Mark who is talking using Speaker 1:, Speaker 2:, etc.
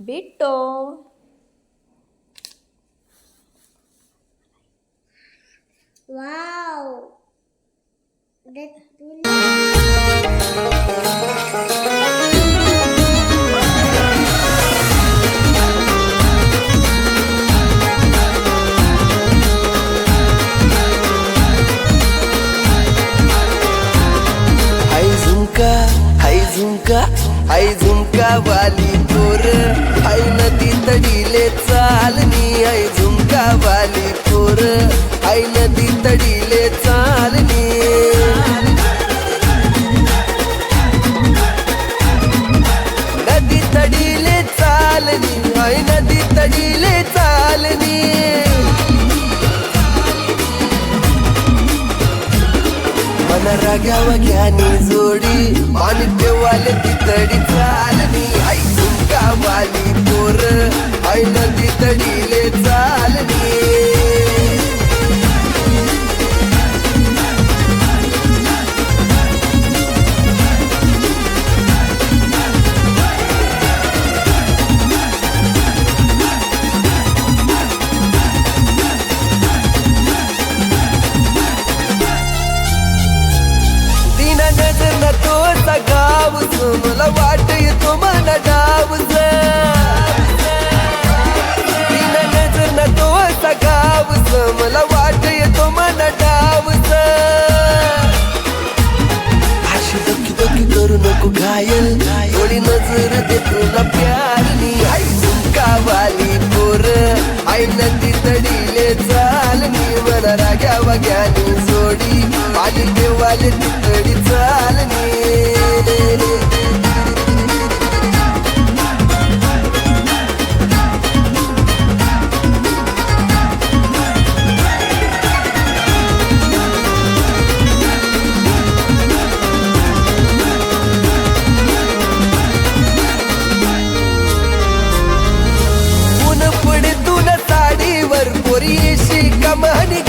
Speaker 1: Bitto.
Speaker 2: Wow.
Speaker 3: हाय झुमका वाली पोर हाय नदी तडीले चालनी हाय झुमका वाली पोर हाय नदी तडीले चालनी नदी तडीले चालनी हाय नदी तडीले चालनी मन रागावा घ्यानी जोडी पाणी देवाले तितडी चालनी आई झुमका वाली पोर आई नदी तडीले चालनी मला वाट येतो मला डावच तीन नजर न तो असा गावच मला वाट येतो मला डावच अशी बकी बकी करू नको घायल थोडी नजर दे तुला प्यारनी आई झुमका वाली पोर आई नदी तडीले चालनी मला राग्या वाग्यानी जोडी पाणी देवाले तितडी चालनी पोरी येशी कमानी